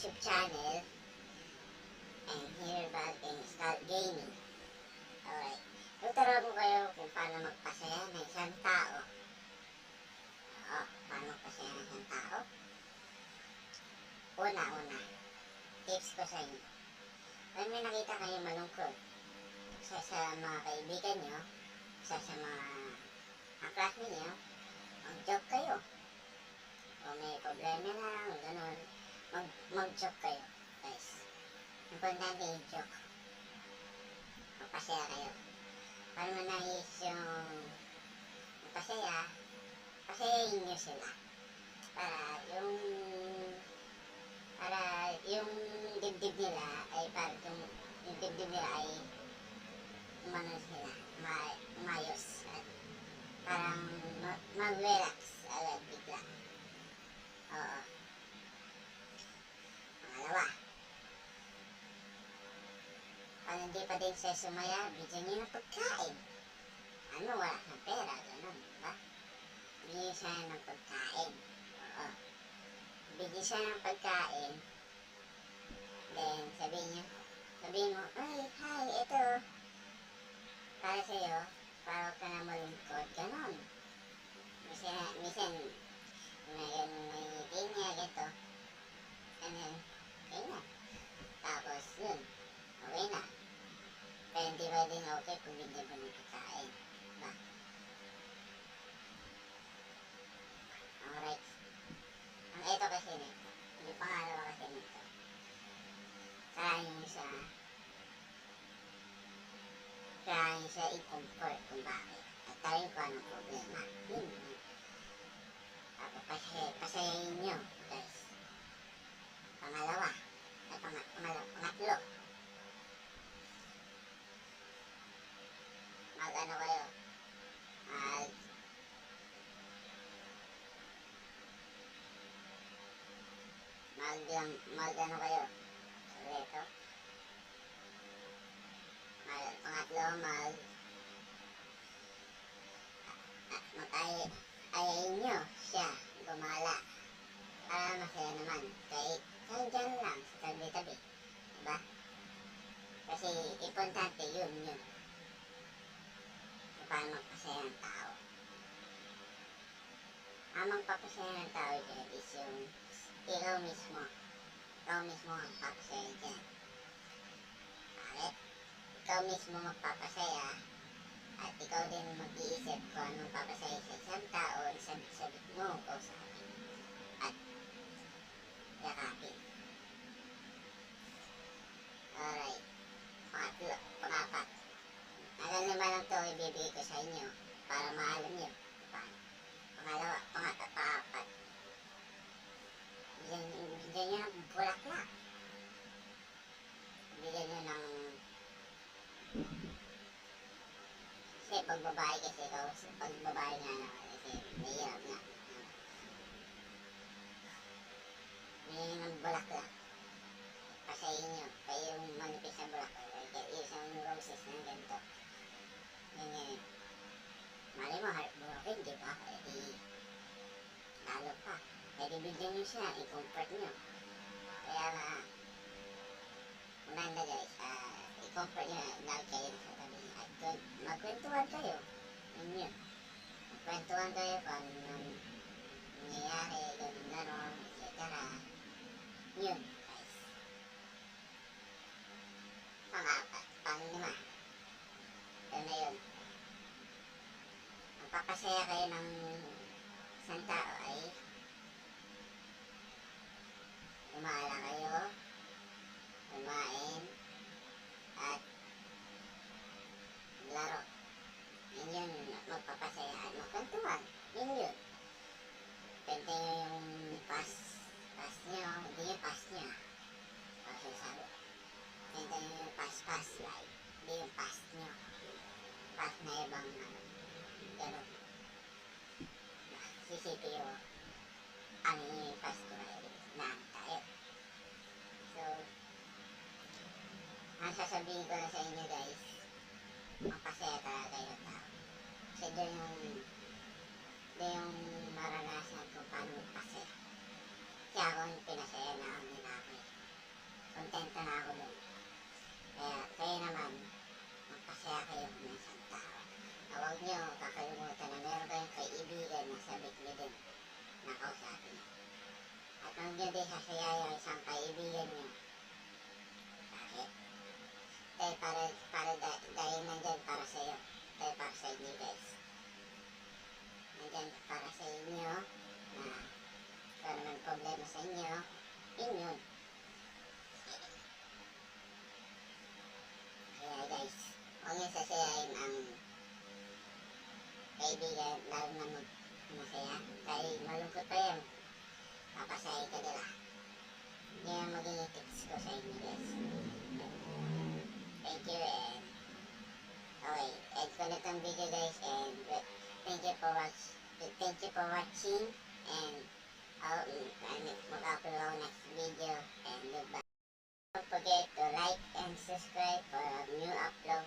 YouTube channel. And here back in Start Gaming. Alright. Tuturuan ko kayo kung paano magpasaya ng isang tao. Paano magpasaya ng isang tao? Una. Tips ko sa inyo. Pag may nakita kayo malungkot, isa sa mga kaibigan nyo, isa sa mga classmate nyo, mag-joke kayo. O may problema lang, gano'n, mag-joke kayo, guys. Importante yung joke. Magpasaya kayo. Para manahis yung magpasaya, pasayahin nyo sila. Para yung dibdib nila ay yung dibdib nila ay umayos at parang mag-relax agad bigla. Oo. Pangalawa, pag hindi pa din siya sumaya, bigyan niyo ng pagkain. Wala kang pera, gano'n, diba? Bigyan siya ng pagkain. Oo. Bigyan siya ng pagkain. Then, sabihin mo, ay, hi, ito. Para sa'yo, para huwag ka na malungkot, gano'n. Minsan, may tinya, ganito. Ganyan. Tapos, yun, okay na. Pero hindi ba din okay kung bigyan mo ng pagkain, diba? Alright. Ang ito kasi nito, yung pangalawa kasi nito, kaya siya i-comfort kung bakit. At tayo kung anong problema. Yun. Tapos pasayahin nyo, guys. Pangatlo. Mag-ano kayo? Mag-ano kayo? Sabi ito. Pangatlo, ayayin nyo siya gumala para masaya naman kahit dyan lang sa tabi-tabi, diba? Kasi importante yun paano magpasaya ng tao. Ang magpapasaya ng tao dyan is yung ikaw mismo ang papasaya dyan. Bakit? Ikaw mismo magpapasaya at ikaw din mag-iisip kung anong papasaya sa isang tao na sabit mo o sabi at yakapin. Alright. Pangapat. Alam naman lang ito ibibigay ko sa inyo para maalam nyo. Pangalawa, pangapat. Bigyan nyo ng bulaklak. Bigyan nyo ng kasi pag babae kasi pag babae nga naman kasi mahirap nga. Bigyan nyo ng bulaklak. Pasayin nyo. Kaya yung manipis na bulaklak. Isang roses na ganito. Ganyan. Mali mo, heartbroken, di ba? Lalo pa. Pwede bigyan nyo siya, i-comfort nyo. Kaya nga, maganda guys, i-comfort nyo, lagi kayo sa tabi. At magkwentuhan kayo. Yun. Magkwentuhan kayo kung anong nangyayari, gano'n, etc. Yun, guys. Panglima. Ito na yun. Magpapasaya kayo ng isang tao ay umala kayo, kumain, at laro. Yun magpapasaya at magkantuhan. Yun. Pwede nyo yung pass nyo, hindi yung pass nyo. Kasi sabi, pwede nyo yung pass like, hindi yung pass nyo. Pass na ibang gano'n. CCTO, ano yung pass ko na tayo. So, ang sasabihin ko na sa inyo guys, magpasaya talaga yung tao. Kasi doon yung maranasan kung paano magpasaya. Kaya ako yung pinasaya na ako. hindi sasaya yung isang kaibigan nyo. Bakit? Dahil nandyan para sa'yo. Dahil para sa inyo guys. Nandyan para sa inyo na kung naman problema sa inyo, yun yun. Kaya guys, huwag niyo sasayain ang kaibigan, lalo na masaya. Dahil malungkot pa yan, papasahin ka nila. Yan ang magiging tips ko sa inyo guys. Thank you and okay, end ko na itong video guys and thank you for watching and mag-upload ako next video and goodbye. Don't forget to like and subscribe for a new upload